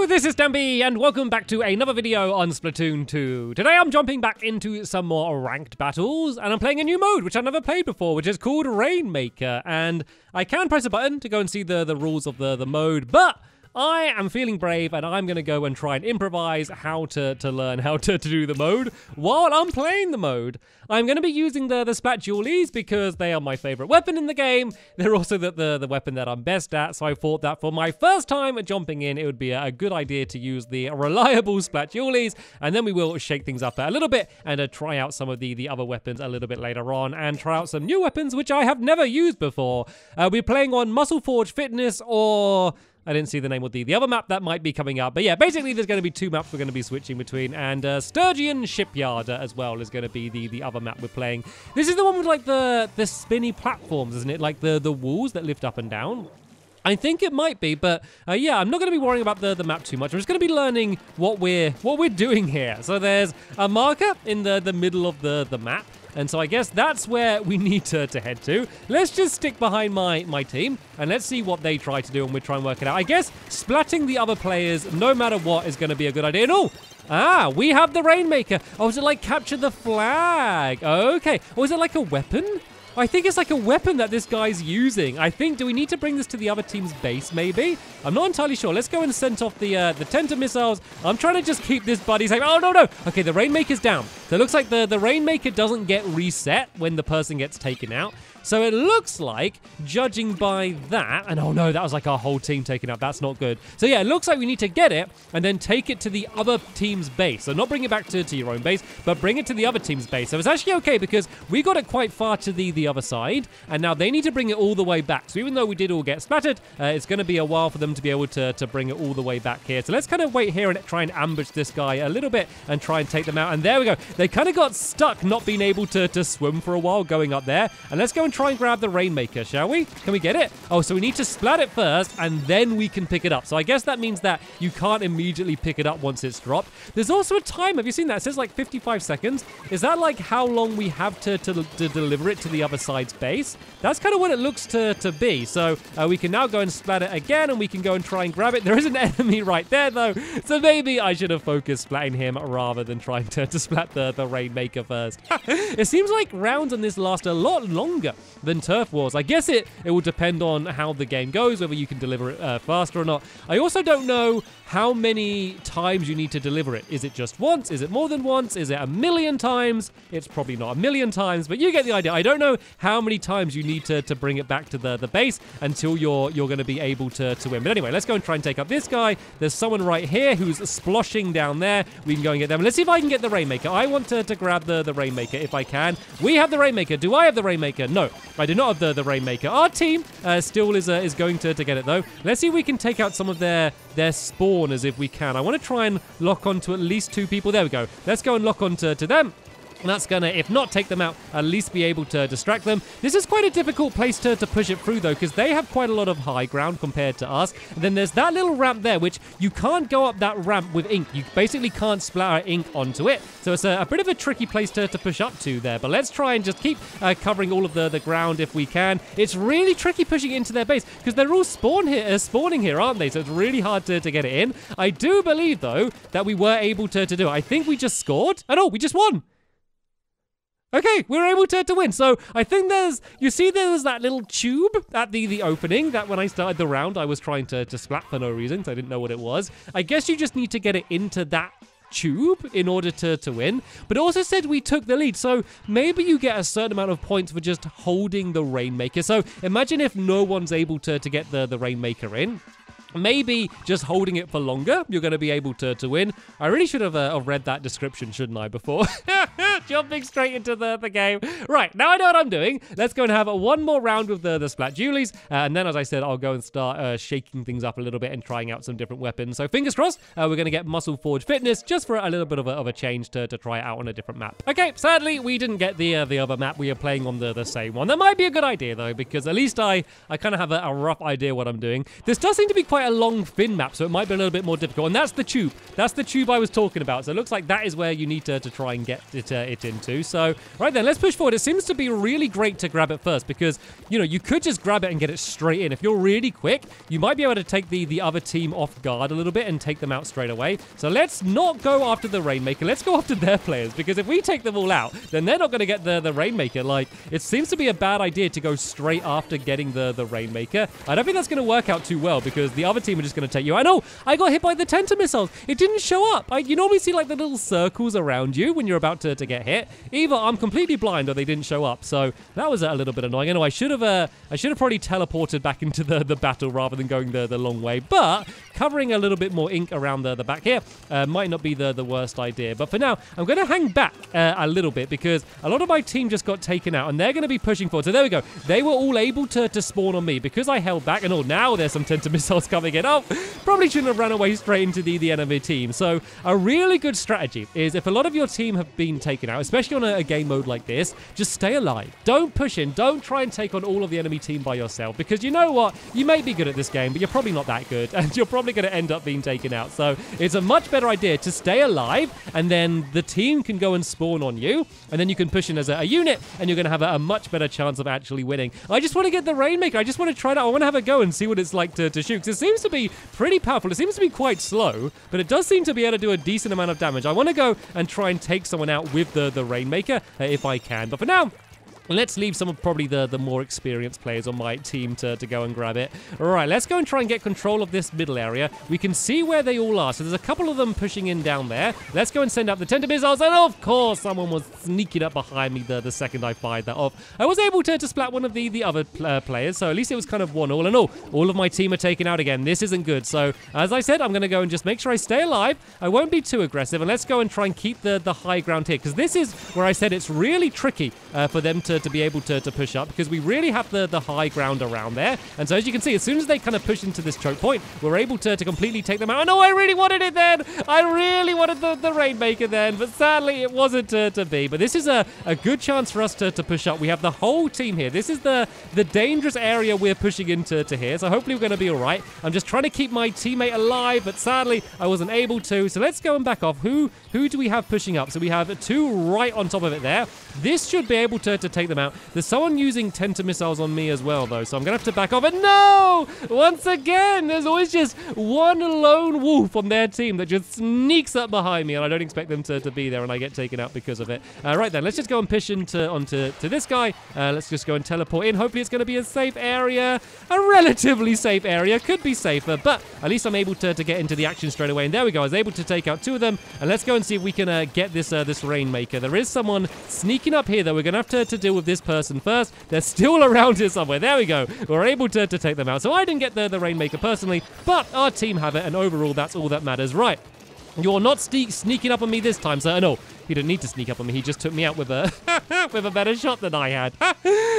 Hello, this is Stampy, and welcome back to another video on Splatoon 2. Today I'm jumping back into some more ranked battles, and I'm playing a new mode, which I've never played before, which is called Rainmaker. And I can press a button to go and see the rules of the mode, but I am feeling brave, and I'm going to go and try and improvise how to learn how to do the mode while I'm playing the mode. I'm going to be using the splat jewelies because they are my favorite weapon in the game. They're also the weapon that I'm best at, so I thought that for my first time jumping in, it would be a good idea to use the reliable splat jewelies, and then we will shake things up a little bit and try out some of the other weapons a little bit later on, and try out some new weapons which I have never used before. We're playing on Muscle Forge Fitness, or I didn't see the name of the other map that might be coming up. But yeah, basically there's going to be two maps we're going to be switching between. And Sturgeon Shipyard as well is going to be the other map we're playing. This is the one with like the spinny platforms, isn't it? Like the walls that lift up and down. I think it might be, but yeah, I'm not going to be worrying about the map too much. I'm just going to be learning what we're doing here. So there's a marker in the middle of the map. And so I guess that's where we need to head to. Let's just stick behind my team, and let's see what they try to do, and we'll try and work it out. I guess splatting the other players, no matter what, is going to be a good idea. No! We have the Rainmaker. Oh, is it like capture the flag? Okay. Or is it like a weapon? I think it's like a weapon that this guy's using. I think, do we need to bring this to the other team's base, maybe? I'm not entirely sure. Let's go and send off the tenter missiles. I'm trying to just keep this buddy safe. Oh, no. Okay, the Rainmaker's down. So it looks like the Rainmaker doesn't get reset when the person gets taken out. So it looks like, judging by that, and oh no, that was like our whole team taken out. That's not good. So yeah, it looks like we need to get it and then take it to the other team's base. So not bring it back to your own base, but bring it to the other team's base. So it's actually okay because we got it quite far to the other side, and now they need to bring it all the way back. So even though we did all get splattered, it's going to be a while for them to be able to bring it all the way back here. So let's kind of wait here and try and ambush this guy a little bit and try and take them out. And there we go. They kind of got stuck not being able to swim for a while going up there. And let's go and try and grab the Rainmaker, shall we? Can we get it? Oh, so we need to splat it first, and then we can pick it up. So I guess that means that you can't immediately pick it up once it's dropped. There's also a time. Have you seen that? It says like 55 seconds. Is that like how long we have to deliver it to the other side's base? That's kind of what it looks to be. So we can now go and splat it again, and we can go and try and grab it. There is an enemy right there, though. So maybe I should have focused splatting him rather than trying to splat the Rainmaker first. It seems like rounds on this last a lot longer than Turf Wars. I guess it will depend on how the game goes, whether you can deliver it faster or not. I also don't know how many times you need to deliver it. Is it just once? Is it more than once? Is it a million times? It's probably not a million times, but you get the idea. I don't know how many times you need to bring it back to the base until you're going to be able to win. But anyway, let's go and try and take up this guy. There's someone right here who's sploshing down there. We can go and get them. Let's see if I can get the Rainmaker. I want to grab the Rainmaker if I can. We have the Rainmaker. Do I have the Rainmaker? No, I do not have the Rainmaker. Our team still is going to get it, though. Let's see if we can take out some of their spawners if we can. I want to try and lock onto at least two people. There we go. Let's go and lock onto them. And that's going to, if not take them out, at least be able to distract them. This is quite a difficult place to push it through, though, because they have quite a lot of high ground compared to us. And then there's that little ramp there, which you can't go up that ramp with ink. You basically can't splatter ink onto it. So it's a bit of a tricky place to push up to there. But let's try and just keep covering all of the ground if we can. It's really tricky pushing it into their base because they're all spawning here, aren't they? So it's really hard to get it in. I do believe, though, that we were able to do it. I think we just scored. And oh, we just won. Okay, we were able to win. So I think you see there's that little tube at the opening that when I started the round, I was trying to splat for no reason, so I didn't know what it was. I guess you just need to get it into that tube in order to win. But it also said we took the lead, so maybe you get a certain amount of points for just holding the Rainmaker. So imagine if no one's able to get the Rainmaker in. Maybe just holding it for longer, you're going to be able to win. I really should have read that description, shouldn't I, before jumping straight into the game. Right, now I know what I'm doing. Let's go and have one more round with the splat jewelies. And then, as I said, I'll go and start shaking things up a little bit and trying out some different weapons. So fingers crossed, we're going to get Muscle Forge Fitness just for a little bit of a change to try it out on a different map. Okay, sadly, we didn't get the other map. We are playing on the same one. That might be a good idea, though, because at least I kind of have a rough idea what I'm doing. This does seem to be quite quite a long fin map, so it might be a little bit more difficult. And that's the tube. That's the tube I was talking about. So it looks like that is where you need to try and get it into. So, right then, let's push forward. It seems to be really great to grab it first because, you know, you could just grab it and get it straight in. If you're really quick, you might be able to take the other team off guard a little bit and take them out straight away. So let's not go after the Rainmaker. Let's go after their players, because if we take them all out, then they're not going to get the Rainmaker. Like, it seems to be a bad idea to go straight after getting the Rainmaker. I don't think that's going to work out too well, because the other team are just going to take you. I know, I got hit by the Tenta missiles. It didn't show up. You normally see like the little circles around you when you're about to get hit. Either I'm completely blind or they didn't show up. So that was a little bit annoying. I know I should have probably teleported back into the battle rather than going the long way. But covering a little bit more ink around the back here might not be the worst idea. But for now, I'm going to hang back a little bit, because a lot of my team just got taken out and they're going to be pushing forward. So there we go. They were all able to spawn on me because I held back. And oh, now there's some Tenta missiles coming in. Oh, probably shouldn't have run away straight into the enemy team. So a really good strategy is, if a lot of your team have been taken out, especially on a game mode like this, just stay alive. Don't push in. Don't try and take on all of the enemy team by yourself, because you know what? You may be good at this game, but you're probably not that good, and you're probably going to end up being taken out. So it's a much better idea to stay alive, and then the team can go and spawn on you, and then you can push in as a unit, and you're going to have a much better chance of actually winning. I just want to get the Rainmaker. I just want to try that. I want to have a go and see what it's like to shoot, because it seems to be pretty powerful. It seems to be quite slow, but it does seem to be able to do a decent amount of damage. I want to go and try and take someone out with the Rainmaker if I can. But for now, let's leave some of probably the more experienced players on my team to go and grab it. All right, let's go and try and get control of this middle area. We can see where they all are. So there's a couple of them pushing in down there. Let's go and send out the Tenta missiles. And of course, someone was sneaking up behind me the second I fired that off. I was able to splat one of the other players, so at least it was kind of 1-1. And all of my team are taken out again. This isn't good. So as I said, I'm going to go and just make sure I stay alive. I won't be too aggressive. And let's go and try and keep the high ground here, because this is where I said it's really tricky for them to be able to push up, because we really have the high ground around there. And so as you can see, as soon as they kind of push into this choke point, we're able to completely take them out. Oh no, I really wanted it then. I really wanted the Rainmaker then, but sadly it wasn't to be. But this is a good chance for us to push up. We have the whole team here. This is the dangerous area we're pushing into here. So hopefully we're going to be all right. I'm just trying to keep my teammate alive, but sadly I wasn't able to. So let's go and back off. Who do we have pushing up? So we have two right on top of it there. This should be able to take them out. There's someone using Tenta missiles on me as well, though, so I'm going to have to back off. And no! Once again, there's always just one lone wolf on their team that just sneaks up behind me, and I don't expect them to be there, and I get taken out because of it. Right then, let's just go and push onto this guy. Let's just go and teleport in. Hopefully it's going to be a safe area. A relatively safe area. Could be safer, but at least I'm able to get into the action straight away. And there we go. I was able to take out two of them. And let's go and see if we can get this Rainmaker. There is someone sneaking up here, though. We're going to have to deal with this person first. They're still around here somewhere. There we go. We're able to take them out. So I didn't get the Rainmaker personally, but our team have it, and overall, that's all that matters. Right. You're not sneaking up on me this time, sir. No, he didn't need to sneak up on me. He just took me out with a with a better shot than I had.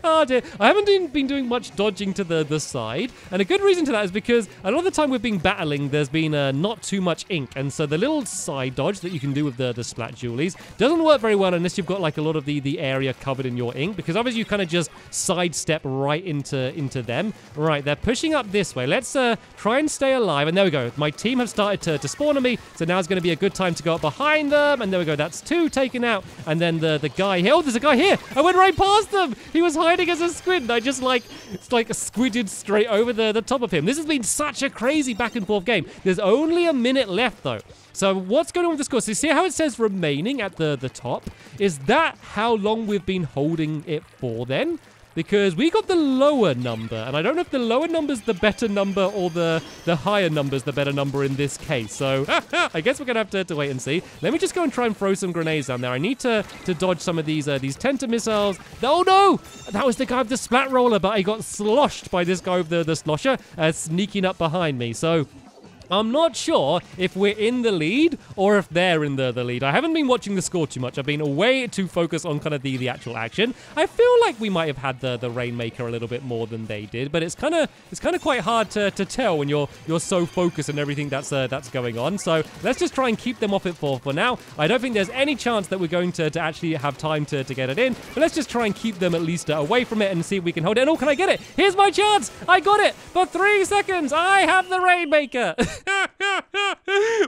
Oh dear. I haven't been doing much dodging to the side, and a good reason to that is because a lot of the time we've been battling, there's been not too much ink, and so the little side dodge that you can do with the splat jewelies doesn't work very well unless you've got like a lot of the area covered in your ink, because obviously you kind of just sidestep right into them. Right, they're pushing up this way. Let's try and stay alive, and there we go. My team have started to spawn on me, so now it's going to be a good time to go up behind them, and there we go. That's two taken out, and then the guy here. Oh, there's a guy here. I went right past them. He was hiding as a squid, and I just squidded straight over the top of him. This has been such a crazy back and forth game. There's only a minute left though. So what's going on with this course? You see how it says remaining at the top? Is that how long we've been holding it for then? Because we got the lower number, and I don't know if the lower number's the better number or the higher number's the better number in this case. So I guess we're going to have to wait and see. Let me just go and try and throw some grenades down there. I need to dodge some of these Tenta missiles. Oh no! That was the guy with the splat roller, but I got sloshed by this guy with the slosher sneaking up behind me. So I'm not sure if we're in the lead or if they're in the lead. I haven't been watching the score too much. I've been way too focused on kind of the actual action. I feel like we might have had the Rainmaker a little bit more than they did, but it's kind of quite hard to tell when you're so focused on everything that's going on. So let's just try and keep them off it for now. I don't think there's any chance that we're going to actually have time to get it in, but let's just try and keep them at least away from it and see if we can hold it. And oh, can I get it? Here's my chance. I got it for 3 seconds. I have the Rainmaker.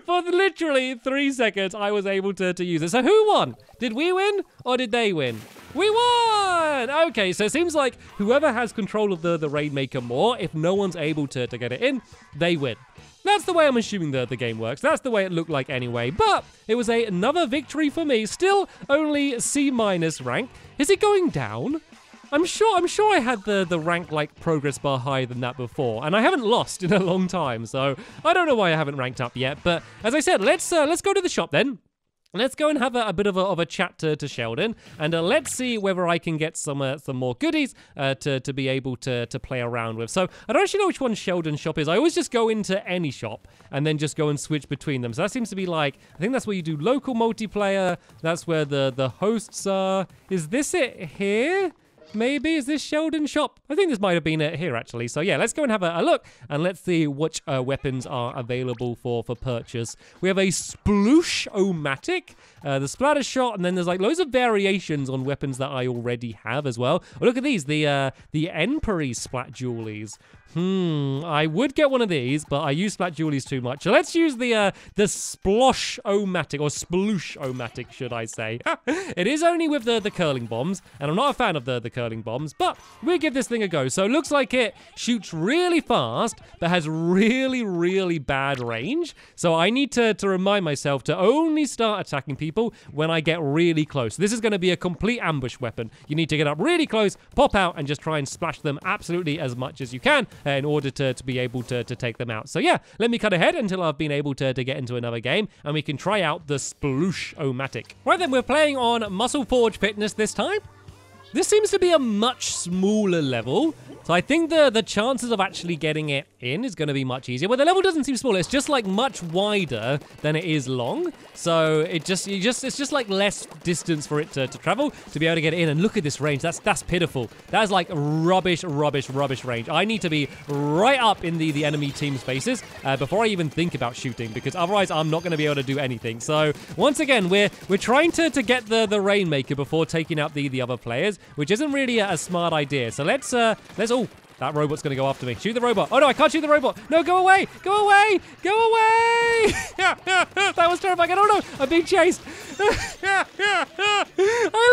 For literally 3 seconds, I was able to use it. So who won? Did we win or did they win? We won! Okay, so it seems like whoever has control of the Rainmaker more, if no one's able to get it in, they win. That's the way I'm assuming the game works. That's the way it looked like anyway. But it was another victory for me. Still only C- rank. Is it going down? I'm sure I had the rank like progress bar higher than that before, and I haven't lost in a long time, so I don't know why I haven't ranked up yet. But as I said, let's go to the shop then. Let's go and have a bit of a chat to Sheldon, and let's see whether I can get some more goodies to be able to play around with. So I don't actually know which one Sheldon's shop is. I always just go into any shop and then just go and switch between them. So that seems to be like, I think that's where you do local multiplayer. That's where the hosts are. Is this it here? Maybe, is this Sheldon's shop? I think this might have been it here, actually. So yeah, let's go and have a look, and let's see which weapons are available for purchase. We have a Sploosh-O-Matic, the splatter shot, and then there's like loads of variations on weapons that I already have as well. Oh, look at these, the Empery Splat Jewelies. I would get one of these, but I use Splat Jewelies too much. So let's use the Splosh-O-Matic, or Sploosh-O-Matic, should I say. It is only with the curling bombs, and I'm not a fan of the curling bombs, but we'll give this thing a go. So it looks like it shoots really fast, but has really, really bad range. So I need to remind myself to only start attacking people when I get really close. This is going to be a complete ambush weapon. You need to get up really close, pop out, and just try and splash them absolutely as much as you can in order to be able to take them out. So yeah, let me cut ahead until I've been able to get into another game, and we can try out the Sploosh-O-Matic. Right then, we're playing on Muscle Forge Fitness this time. This seems to be a much smaller level, so I think the chances of actually getting it in is going to be much easier. Well, the level doesn't seem small. It's just like much wider than it is long. So it's just like less distance for it to travel to be able to get it in. And look at this range. That's pitiful. That is like rubbish range. I need to be right up in the enemy team's faces before I even think about shooting, because otherwise I'm not going to be able to do anything. So once again, we're trying to get the Rainmaker before taking out the other players, which isn't really a smart idea. So let's oh, that robot's going to go after me. Shoot the robot. Oh, no, I can't shoot the robot. No, go away. Go away. Go away. That was terrifying. Oh, no, I'm being chased. I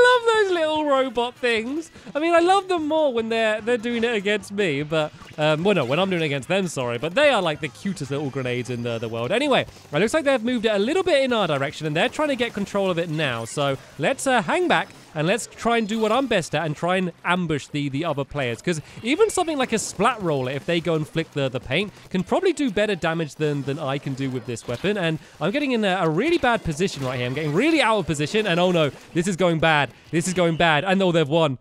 love those little robot things. I mean, I love them more when they're doing it against me, but, well, no, when I'm doing it against them, sorry, but they are like the cutest little grenades in the world. Anyway, it looks like they've moved it a little bit in our direction, and they're trying to get control of it now. So let's hang back. And let's try and do what I'm best at and try and ambush the other players. Because even something like a splat roller, if they go and flick the paint, can probably do better damage than I can do with this weapon. And I'm getting in a really bad position right here. I'm getting really out of position. And oh no, this is going bad. This is going bad. I know they've won.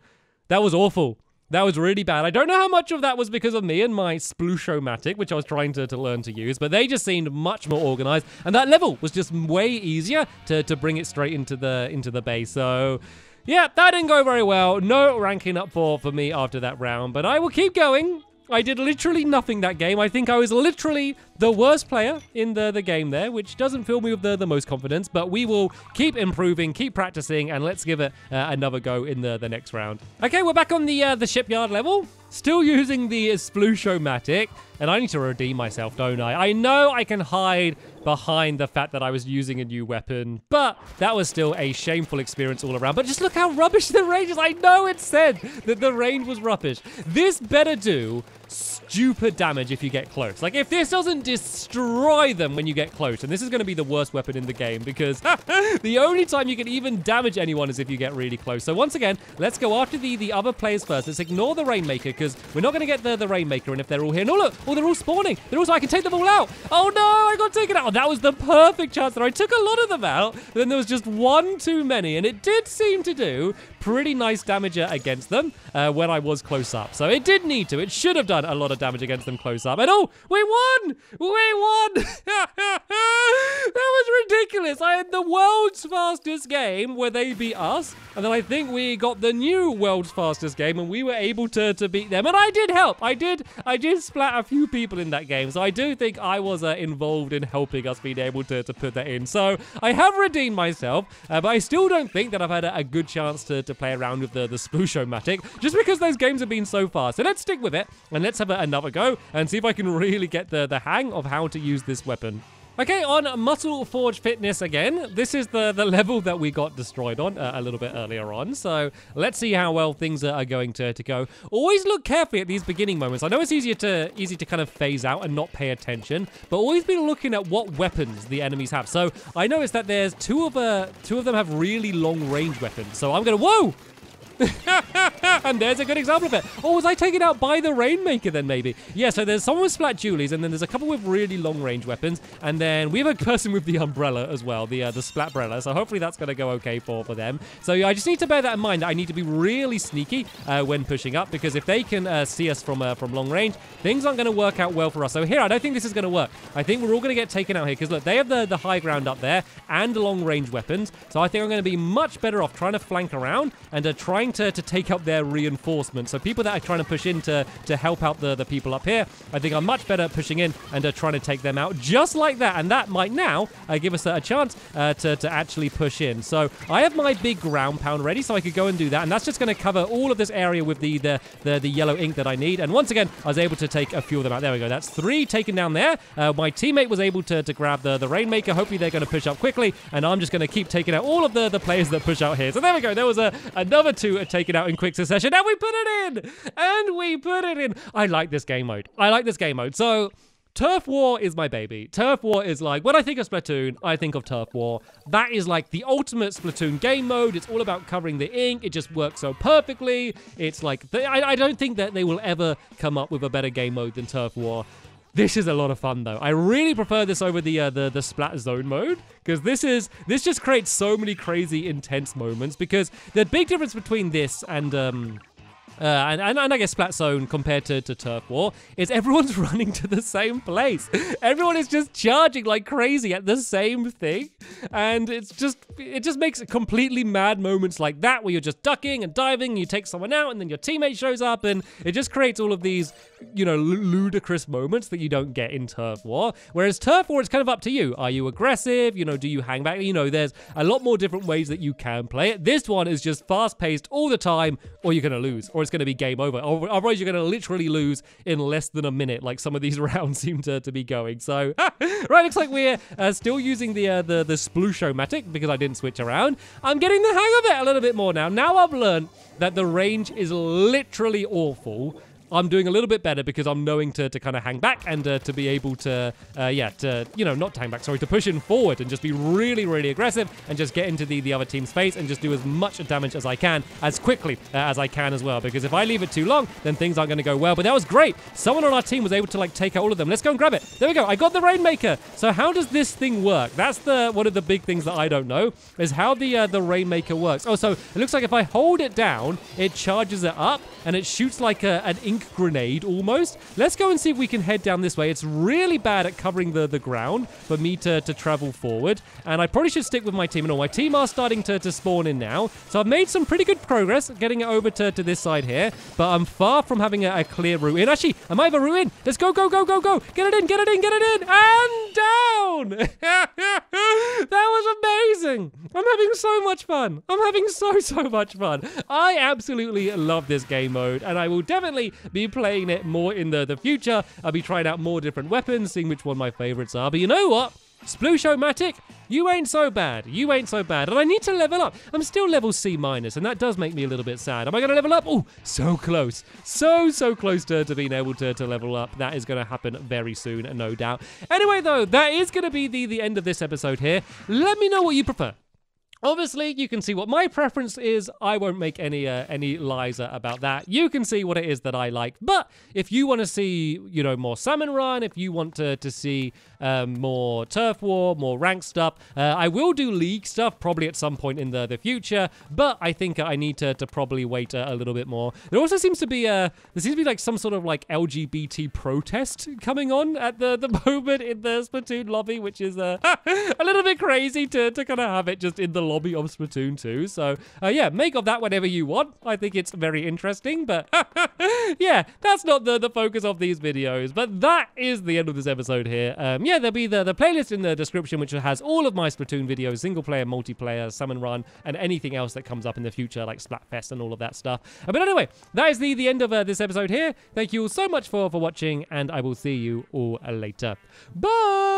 That was awful. That was really bad. I don't know how much of that was because of me and my Sploosh-O-Matic, which I was trying to learn to use, but they just seemed much more organized, and that level was just way easier to bring it straight into the base. So yeah, that didn't go very well. No ranking up for me after that round, but I will keep going. I did literally nothing that game. I think I was literally the worst player in the game there, which doesn't fill me with the most confidence, but we will keep improving, keep practicing, and let's give it another go in the next round. Okay, we're back on the shipyard level. Still using the Sploosh-O-Matic, and I need to redeem myself, don't I? I know I can hide behind the fact that I was using a new weapon, but that was still a shameful experience all around. But just look how rubbish the range is. I know it said that the range was rubbish. This better do stupid damage if you get close. Like, if this doesn't destroy them when you get close, and this is going to be the worst weapon in the game, because the only time you can even damage anyone is if you get really close. So once again, let's go after the other players first. Let's ignore the Rainmaker, because we're not going to get the Rainmaker, and if they're all here. No, look! Oh, they're all spawning! They're also, I can take them all out! Oh no, I got taken out! Oh, that was the perfect chance that I took a lot of them out, but then there was just one too many, and it did seem to do pretty nice damage against them when I was close up. So it did need to. It should have done a lot of of damage against them close up. And oh, we won! We won! That was ridiculous. I had the world's fastest game where they beat us. And then I think we got the new world's fastest game and we were able to beat them. And I did help. I did splat a few people in that game. So I do think I was involved in helping us being able to put that in. So I have redeemed myself, but I still don't think that I've had a good chance to play around with the Splooshomatic, just because those games have been so fast. So let's stick with it and let's have another go and see if I can really get the hang of how to use this weapon. Okay, on Muscle Forge Fitness again. This is the level that we got destroyed on a little bit earlier on. So let's see how well things are going to go. Always look carefully at these beginning moments. I know it's easy to kind of phase out and not pay attention, but always be looking at what weapons the enemies have. So I noticed that there's two of them have really long range weapons. So I'm gonna, whoa! And there's a good example of it. Oh, was I taken out by the Rainmaker then maybe? Yeah, so there's someone with Splat Julies, and then there's a couple with really long range weapons, and then we have a person with the umbrella as well, the Splatbrella, so hopefully that's going to go okay for them. So yeah, I just need to bear that in mind, that I need to be really sneaky when pushing up, because if they can see us from long range, things aren't going to work out well for us. So here, I don't think this is going to work. I think we're all going to get taken out here, because look, they have the high ground up there and long range weapons, so I think I'm going to be much better off trying to flank around and trying to take up their reinforcements. So people that are trying to push in to help out the people up here, I think I'm much better at pushing in and trying to take them out just like that. And that might now give us a chance to actually push in. So I have my big ground pound ready, so I could go and do that. And that's just going to cover all of this area with the yellow ink that I need. And once again, I was able to take a few of them out. There we go. That's 3 taken down there. My teammate was able to grab the Rainmaker. Hopefully they're going to push up quickly. And I'm just going to keep taking out all of the players that push out here. So there we go. There was another 2 taken out in quick succession, and we put it in! And we put it in! I like this game mode. I like this game mode. So, Turf War is my baby. Turf War is like, when I think of Splatoon, I think of Turf War. That is like the ultimate Splatoon game mode. It's all about covering the ink. It just works so perfectly. It's like, I don't think that they will ever come up with a better game mode than Turf War. This is a lot of fun, though. I really prefer this over the Splat Zone mode, because this just creates so many crazy, intense moments, because the big difference between this and I guess Splat Zone compared to Turf War is everyone's running to the same place. Everyone is just charging like crazy at the same thing, and it just makes completely mad moments like that where you're just ducking and diving, and you take someone out, and then your teammate shows up, and it just creates all of these, you know, ludicrous moments that you don't get in Turf War. Whereas Turf War, it's kind of up to you. Are you aggressive? You know, do you hang back? You know, there's a lot more different ways that you can play it. This one is just fast-paced all the time, or you're gonna lose, or it's going to be game over. Otherwise, you're going to literally lose in less than a minute, like some of these rounds seem to be going. So, right, looks like we're still using the Splooshomatic because I didn't switch around. I'm getting the hang of it a little bit more now. Now I've learned that the range is literally awful. I'm doing a little bit better because I'm knowing to kind of hang back and to be able to, you know, not to hang back, sorry, to push in forward and just be really, really aggressive and just get into the other team's face and just do as much damage as I can, as quickly as I can as well. Because if I leave it too long, then things aren't going to go well. But that was great. Someone on our team was able to, like, take out all of them. Let's go and grab it. There we go. I got the Rainmaker. So how does this thing work? That's one of the big things that I don't know, is how the Rainmaker works. Oh, so it looks like if I hold it down, it charges it up and it shoots like an ink grenade almost. Let's go and see if we can head down this way. It's really bad at covering the ground for me to travel forward, and I probably should stick with my team. And all my team are starting to spawn in now, so I've made some pretty good progress getting it over to this side here, but I'm far from having a clear route in. Actually, I might have a route in. Let's go, go, go, go, go. Get it in, get it in, get it in, and down. That was amazing. I'm having so much fun. I'm having so much fun. I absolutely love this game mode, and I will definitely be playing it more in the future. I'll be trying out more different weapons, seeing which one my favorites are. But you know what? Splooshomatic, you ain't so bad. You ain't so bad. And I need to level up. I'm still level C-, and that does make me a little bit sad. Am I going to level up? Oh, so close. So close to being able to level up. That is going to happen very soon, no doubt. Anyway, though, that is going to be the end of this episode here. Let me know what you prefer. Obviously, you can see what my preference is. I won't make any lies about that. You can see what it is that I like. But if you want to see, you know, more salmon run, if you want to see more turf war, more ranked stuff. I will do league stuff probably at some point in the future, but I think I need to probably wait a little bit more. There also seems to be like some sort of like LGBT protest coming on at the moment in the Splatoon lobby, which is a little bit crazy to kind of have it just in the lobby of Splatoon 2. So yeah, make of that whatever you want. I think it's very interesting, but yeah, that's not the focus of these videos. But that is the end of this episode here. Yeah, there'll be the playlist in the description, which has all of my Splatoon videos, single player, multiplayer, summon run, and anything else that comes up in the future, like Splatfest and all of that stuff. But anyway, that is the end of this episode here. Thank you all so much for watching, and I will see you all later. Bye!